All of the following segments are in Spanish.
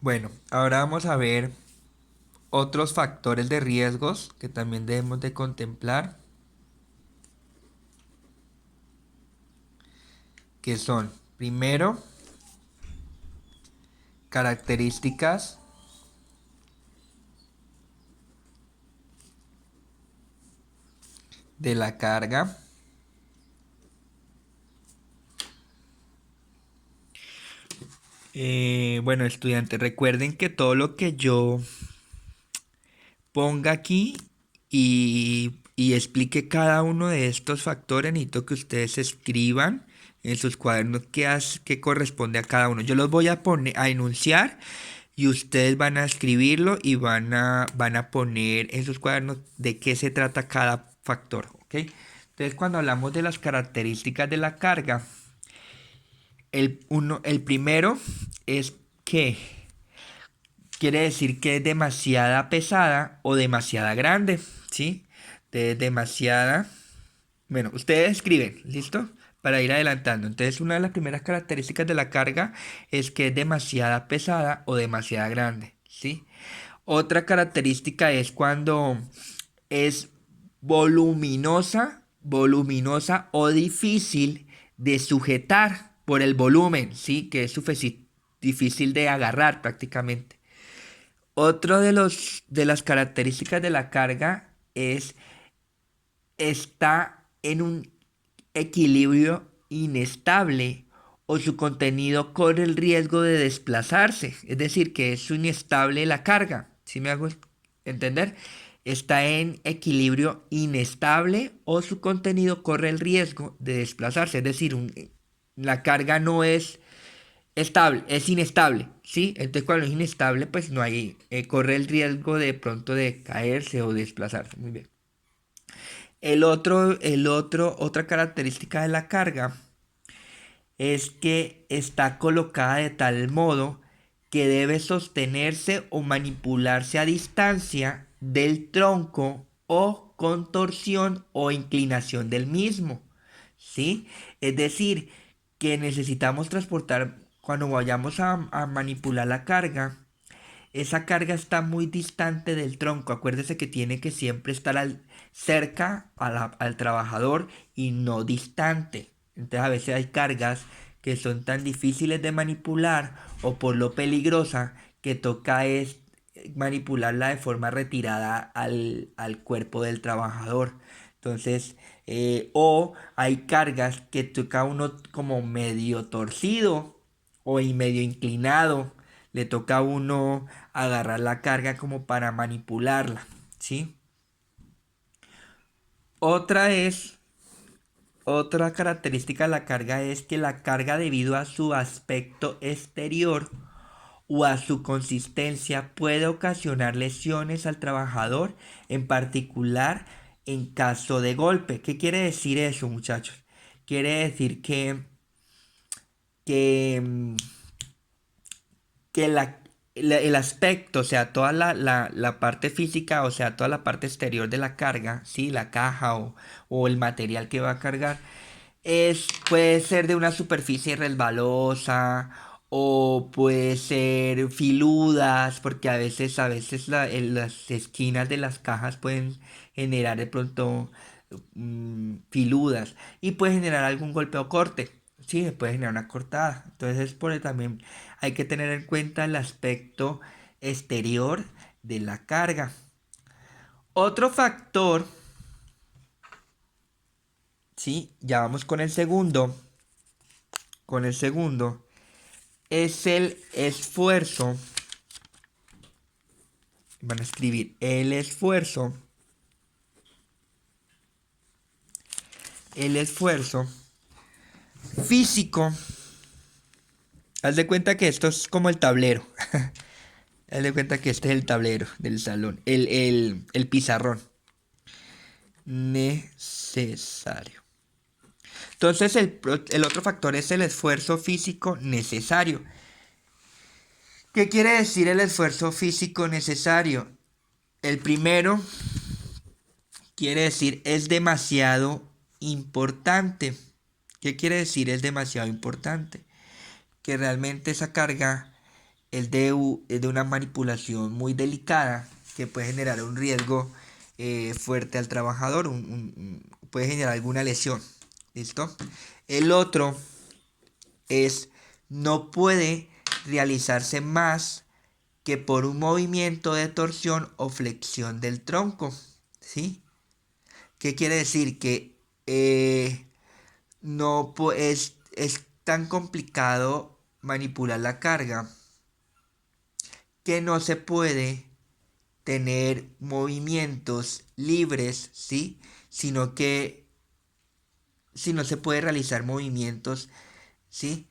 Bueno, ahora vamos a ver otros factores de riesgos que también debemos de contemplar, que son, primero, características de la carga. Bueno, estudiantes, recuerden que todo lo que yo ponga aquí y explique cada uno de estos factores, necesito que ustedes escriban en sus cuadernos qué corresponde a cada uno. Yo los voy a poner a enunciar y ustedes van a escribirlo y van a poner en sus cuadernos de qué se trata cada factor, ¿ok? Entonces, cuando hablamos de las características de la carga, el primero es que quiere decir que es demasiada pesada o demasiada grande, ¿sí? De demasiada. Bueno, ustedes escriben, ¿listo? Para ir adelantando. Entonces, una de las primeras características de la carga es que es demasiada pesada o demasiada grande, ¿sí? Otra característica es cuando es voluminosa o difícil de sujetar por el volumen, ¿sí? Que es difícil de agarrar prácticamente. Otro de las características de la carga es está en un equilibrio inestable o su contenido corre el riesgo de desplazarse, es decir, que es inestable la carga, ¿sí me hago entender? Está en equilibrio inestable o su contenido corre el riesgo de desplazarse, es decir, la carga no es estable, es inestable, ¿sí? Entonces cuando es inestable, pues no hay, corre el riesgo de pronto de caerse o desplazarse. Muy bien. Otra característica de la carga es que está colocada de tal modo que debe sostenerse o manipularse a distancia del tronco o contorsión o inclinación del mismo, ¿sí? Es decir, que necesitamos transportar, cuando vayamos a manipular la carga, esa carga está muy distante del tronco. Acuérdese que tiene que siempre estar cerca al trabajador y no distante. Entonces a veces hay cargas que son tan difíciles de manipular o por lo peligrosa que toca es manipularla de forma retirada al cuerpo del trabajador. Entonces, o hay cargas que toca uno como medio torcido o y medio inclinado. Le toca a uno agarrar la carga como para manipularla, ¿sí? Otra es, otra característica de la carga es que la carga debido a su aspecto exterior o a su consistencia puede ocasionar lesiones al trabajador, en particular en caso de golpe. ¿Qué quiere decir eso, muchachos? Quiere decir que, mm, que el aspecto, o sea, toda la parte física, o sea, toda la parte exterior de la carga, ¿sí? La caja o el material que va a cargar, puede ser de una superficie resbalosa o puede ser filudas, porque a veces en las esquinas de las cajas pueden generar de pronto filudas y puede generar algún golpe o corte. Sí, puede generar una cortada. Entonces, también hay que tener en cuenta el aspecto exterior de la carga. Otro factor, sí, ya vamos con el segundo. Con el segundo es el esfuerzo. Van a escribir el esfuerzo físico. Haz de cuenta que esto es como el tablero. Haz de cuenta que este es el tablero del salón, el pizarrón. Necesario. Entonces el otro factor es el esfuerzo físico necesario. ¿Qué quiere decir el esfuerzo físico necesario? El primero quiere decir es demasiado importante. ¿Qué quiere decir es demasiado importante? Que realmente esa carga es de una manipulación muy delicada que puede generar un riesgo fuerte al trabajador, puede generar alguna lesión. ¿Listo? El otro es no puede realizarse más que por un movimiento de torsión o flexión del tronco. ¿Sí? ¿Qué quiere decir? Que no es tan complicado manipular la carga que no se puede tener movimientos libres, ¿sí? Sino que si no se puede realizar movimientos, ¿sí?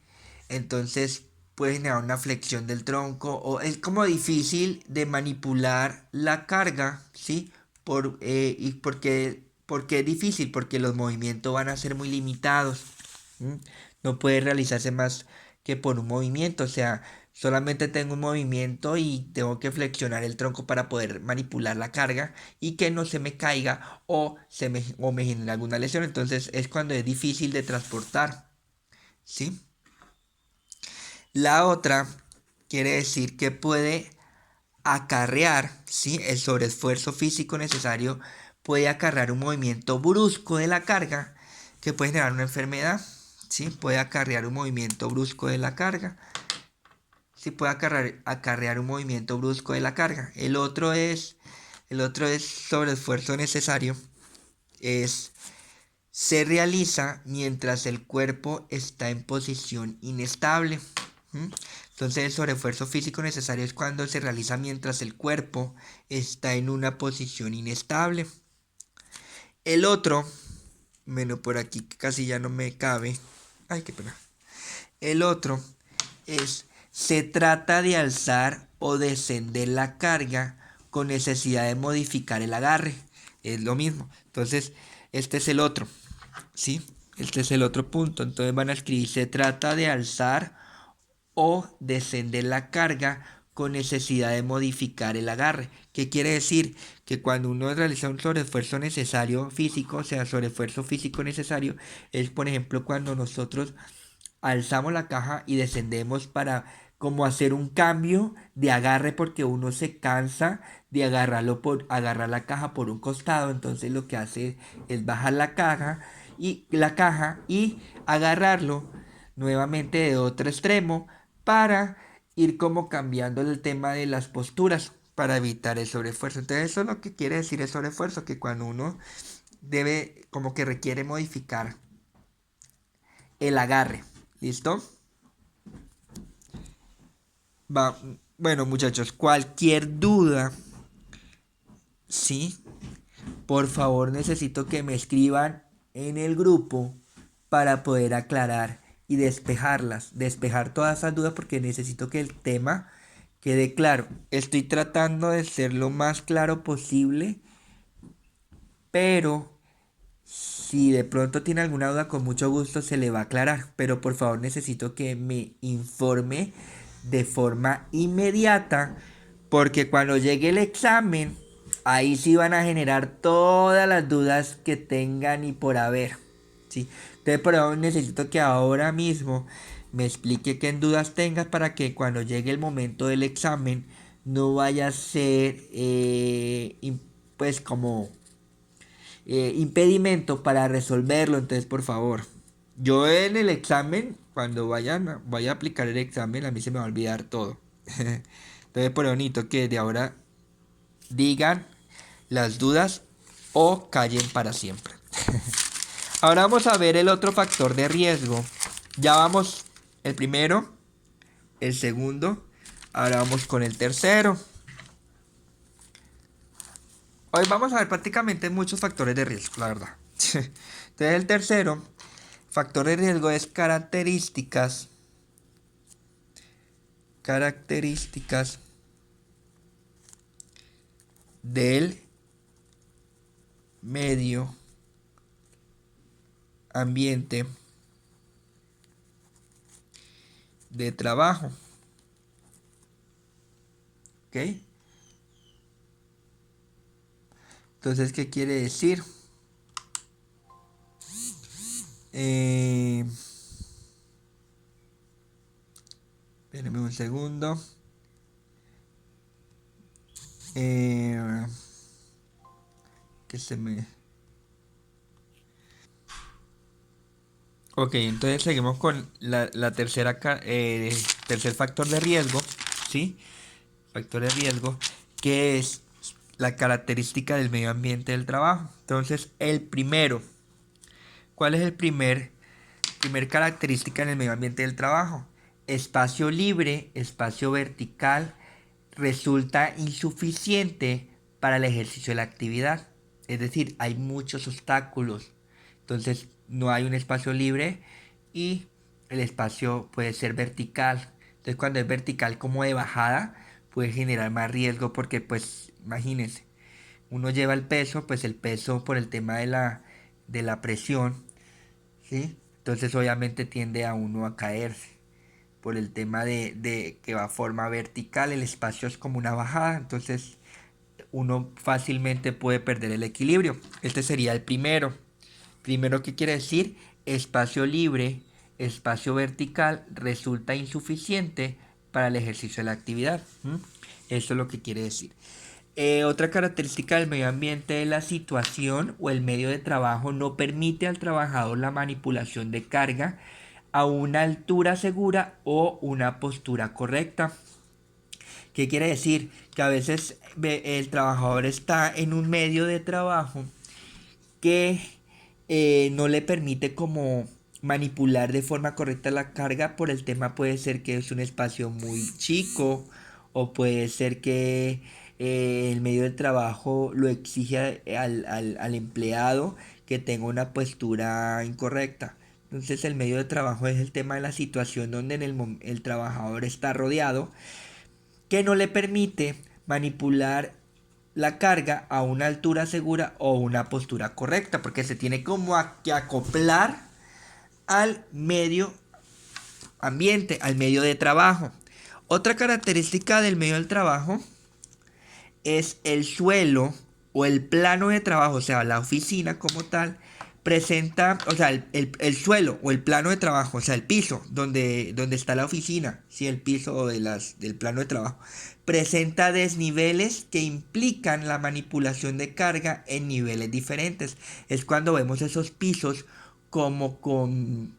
Entonces puede generar una flexión del tronco o es como difícil de manipular la carga, ¿sí? Y porque es difícil, porque los movimientos van a ser muy limitados. ¿Mm? No puede realizarse más que por un movimiento, o sea, solamente tengo un movimiento y tengo que flexionar el tronco para poder manipular la carga y que no se me caiga o me genere alguna lesión. Entonces es cuando es difícil de transportar, ¿sí? La otra quiere decir que puede acarrear, ¿sí? El sobreesfuerzo físico necesario puede acarrear un movimiento brusco de la carga que puede generar una enfermedad, ¿sí? Puede acarrear un movimiento brusco de la carga, ¿sí? Puede acarrear un movimiento brusco de la carga. El otro es sobreesfuerzo necesario, es se realiza mientras el cuerpo está en posición inestable. ¿Mm? Entonces el sobreesfuerzo físico necesario es cuando se realiza mientras el cuerpo está en una posición inestable. El otro, menos por aquí que casi ya no me cabe. Ay, qué pena. El otro es, se trata de alzar o descender la carga con necesidad de modificar el agarre. Es lo mismo. Entonces, este es el otro. ¿Sí? Este es el otro punto. Entonces van a escribir, se trata de alzar o descender la carga con necesidad de modificar el agarre. ¿Qué quiere decir? Que cuando uno realiza un sobreesfuerzo necesario físico, o sea, sobreesfuerzo físico necesario, es por ejemplo cuando nosotros alzamos la caja y descendemos para como hacer un cambio de agarre porque uno se cansa de agarrar la caja por un costado, entonces lo que hace es bajar la caja y agarrarlo nuevamente de otro extremo para ir como cambiando el tema de las posturas para evitar el sobreesfuerzo. Entonces eso es lo que quiere decir el sobreesfuerzo, que cuando uno debe como que requiere modificar el agarre. ¿Listo? Va, bueno, muchachos, cualquier duda, sí, por favor necesito que me escriban en el grupo para poder aclarar y despejar todas esas dudas porque necesito que el tema quede claro. Estoy tratando de ser lo más claro posible, pero si de pronto tiene alguna duda, con mucho gusto se le va a aclarar, pero por favor necesito que me informe de forma inmediata, porque cuando llegue el examen, ahí sí van a generar todas las dudas que tengan y por haber, ¿sí? Entonces por favor necesito que ahora mismo me explique qué dudas tengas para que cuando llegue el momento del examen no vaya a ser, pues como impedimento para resolverlo. Entonces, por favor, yo en el examen, cuando vaya a aplicar el examen, a mí se me va a olvidar todo. Entonces, por bonito que de ahora digan las dudas o callen para siempre. Ahora vamos a ver el otro factor de riesgo. Ya vamos el primero, el segundo, ahora vamos con el tercero. Hoy vamos a ver prácticamente muchos factores de riesgo, la verdad. Entonces el tercero factor de riesgo es características del medio ambiente de trabajo. ¿Ok? Entonces, ¿qué quiere decir? Eh, Espérenme un segundo. Eh, que se me... Ok, entonces seguimos con la tercera, tercer factor de riesgo, ¿sí? Factor de riesgo, que es la característica del medio ambiente del trabajo. Entonces, el primero, ¿cuál es el primer característica en el medio ambiente del trabajo? Espacio libre, espacio vertical, resulta insuficiente para el ejercicio de la actividad. Es decir, hay muchos obstáculos. Entonces, no hay un espacio libre y el espacio puede ser vertical. Entonces, cuando es vertical como de bajada, puede generar más riesgo porque, pues, imagínense, uno lleva el peso, pues el peso por el tema de la presión, ¿sí? Entonces, obviamente tiende a uno a caerse por el tema de que va a forma vertical, el espacio es como una bajada, entonces uno fácilmente puede perder el equilibrio. Este sería el primero. Primero, ¿qué quiere decir? Espacio libre, espacio vertical resulta insuficiente para el ejercicio de la actividad. ¿Mm? Eso es lo que quiere decir. Otra característica del medio ambiente es la situación o el medio de trabajo no permite al trabajador la manipulación de carga a una altura segura o una postura correcta. ¿Qué quiere decir? Que a veces el trabajador está en un medio de trabajo que no le permite como manipular de forma correcta la carga. Por el tema puede ser que es un espacio muy chico o puede ser que el medio de trabajo lo exige al empleado que tenga una postura incorrecta. Entonces el medio de trabajo es el tema de la situación donde el trabajador está rodeado que no le permite manipular la carga a una altura segura o una postura correcta, porque se tiene como que acoplar al medio ambiente, al medio de trabajo. Otra característica del medio del trabajo es el suelo o el plano de trabajo, o sea, la oficina como tal, presenta, o sea, el suelo o el plano de trabajo, o sea, el piso donde está la oficina, sí, el piso del plano de trabajo, presenta desniveles que implican la manipulación de carga en niveles diferentes. Es cuando vemos esos pisos como con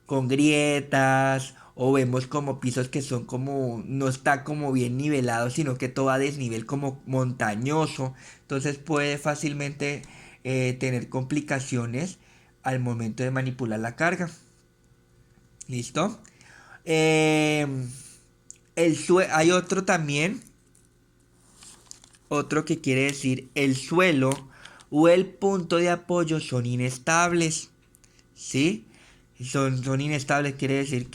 grietas o vemos como pisos que son como no está como bien nivelado sino que todo a desnivel como montañoso, entonces puede fácilmente tener complicaciones al momento de manipular la carga. ¿Listo? Eh, hay otro también, otro que quiere decir el suelo o el punto de apoyo son inestables. ¿Sí? Son inestables, quiere decir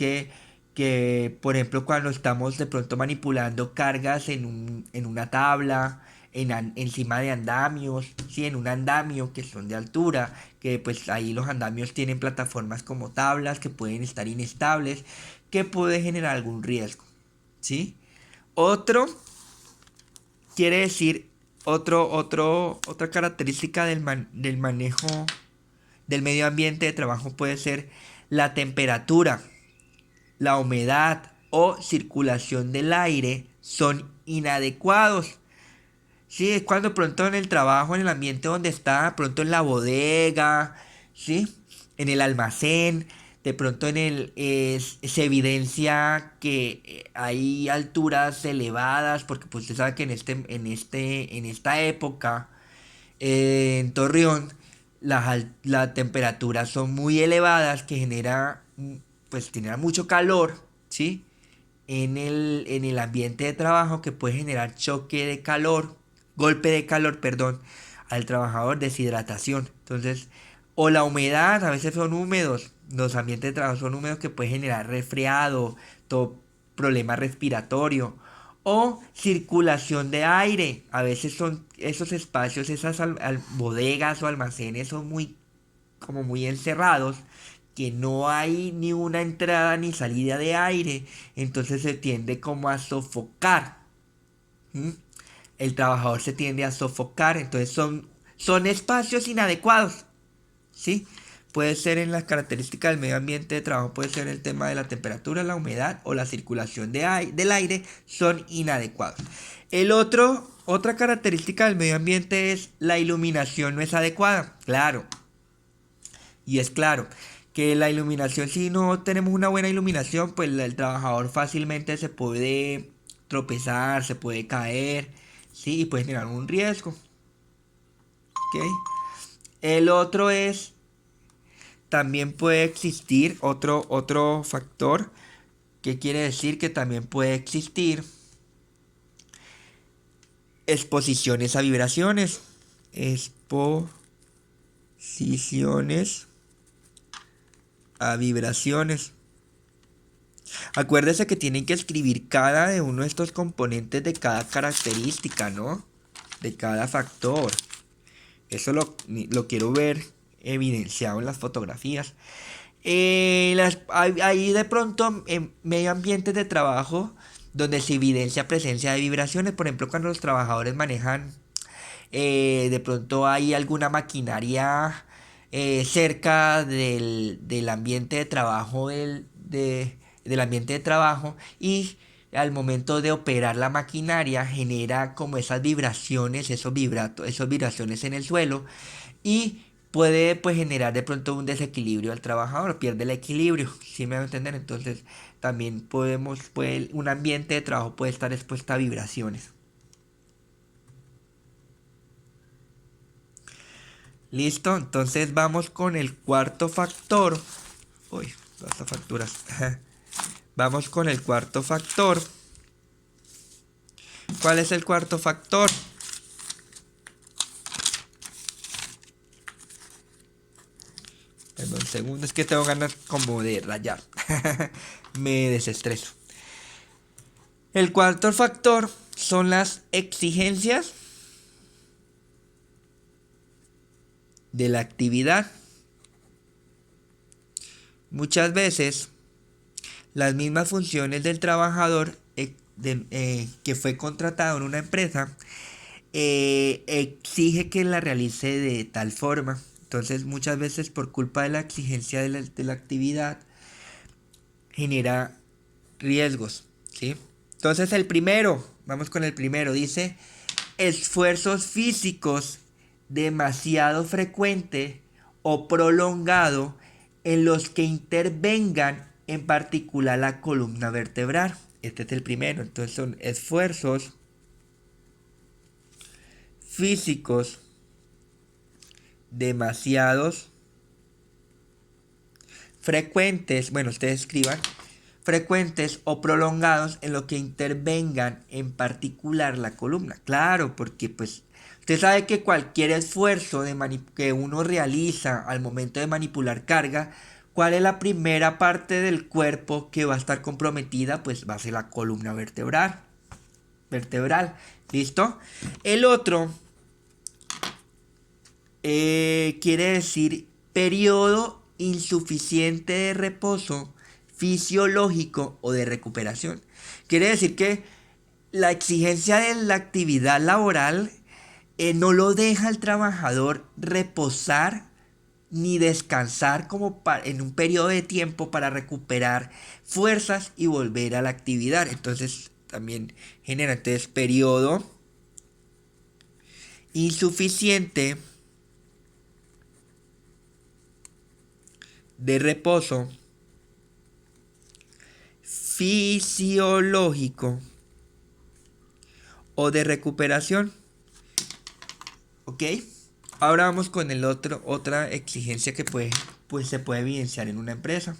por ejemplo, cuando estamos de pronto manipulando cargas en una tabla, encima de andamios, ¿sí? En un andamio que son de altura, que pues ahí los andamios tienen plataformas como tablas que pueden estar inestables, que puede generar algún riesgo, ¿sí? Otro quiere decir, otra característica del manejo del medio ambiente de trabajo puede ser la temperatura, la humedad o circulación del aire son inadecuados. Sí, es cuando pronto en el trabajo, en el ambiente donde está, pronto en la bodega, ¿sí? En el almacén, de pronto se evidencia que hay alturas elevadas, porque pues usted sabe que en esta época en Torreón las temperaturas son muy elevadas que genera mucho calor, ¿sí? En el ambiente de trabajo que puede generar choque de calor, golpe de calor, perdón, al trabajador, deshidratación. Entonces, o la humedad, a veces son húmedos, los ambientes de trabajo son húmedos que puede generar resfriado, todo problema respiratorio o circulación de aire. A veces son esos espacios, esas bodegas o almacenes son como muy encerrados, que no hay ni una entrada ni salida de aire, entonces se tiende como a sofocar. ¿Mm? El trabajador se tiende a sofocar, entonces son espacios inadecuados, ¿sí? Puede ser en las características del medio ambiente de trabajo, puede ser el tema de la temperatura, la humedad o la circulación del aire son inadecuados. Otra característica del medio ambiente es la iluminación no es adecuada. Claro, y es claro que la iluminación, si no tenemos una buena iluminación, pues el trabajador fácilmente se puede tropezar, se puede caer, ¿sí? Y puede generar un riesgo. ¿Ok? El otro es, también puede existir otro factor, que quiere decir que también puede existir exposiciones a vibraciones. Exposiciones a vibraciones. Acuérdese que tienen que escribir cada de uno de estos componentes de cada característica, ¿no? De cada factor. Eso lo quiero ver evidenciado en las fotografías. Hay de pronto en medio ambiente de trabajo donde se evidencia presencia de vibraciones. Por ejemplo, cuando los trabajadores manejan, de pronto hay alguna maquinaria cerca del ambiente de trabajo del ambiente de trabajo, y al momento de operar la maquinaria genera como esas vibraciones, esas vibraciones en el suelo, y puede pues generar de pronto un desequilibrio al trabajador, pierde el equilibrio, ¿sí me va a entender? Entonces también un ambiente de trabajo puede estar expuesto a vibraciones. Listo, entonces vamos con el cuarto factor. Uy, las facturas. Vamos con el cuarto factor. ¿Cuál es el cuarto factor? Un segundo, es que tengo ganas como de rayar. Me desestreso. El cuarto factor son las exigencias de la actividad. Muchas veces las mismas funciones del trabajador que fue contratado en una empresa exige que la realice de tal forma. Entonces muchas veces por culpa de la exigencia de la actividad genera riesgos, ¿sí? Entonces vamos con el primero, dice esfuerzos físicos demasiado frecuente o prolongado en los que intervengan en particular la columna vertebral. Este es el primero. Entonces son esfuerzos físicos demasiados frecuentes, bueno, ustedes escriban, frecuentes o prolongados en lo que intervengan en particular la columna. Claro, porque pues usted sabe que cualquier esfuerzo que uno realiza al momento de manipular carga, ¿cuál es la primera parte del cuerpo que va a estar comprometida? Pues va a ser la columna vertebral. ¿Listo? El otro quiere decir periodo insuficiente de reposo fisiológico o de recuperación. Quiere decir que la exigencia de la actividad laboral no lo deja al trabajador reposar ni descansar en un periodo de tiempo para recuperar fuerzas y volver a la actividad. Entonces también genera periodo insuficiente de reposo fisiológico o de recuperación. ¿Ok? Ahora vamos con otra exigencia que se puede evidenciar en una empresa.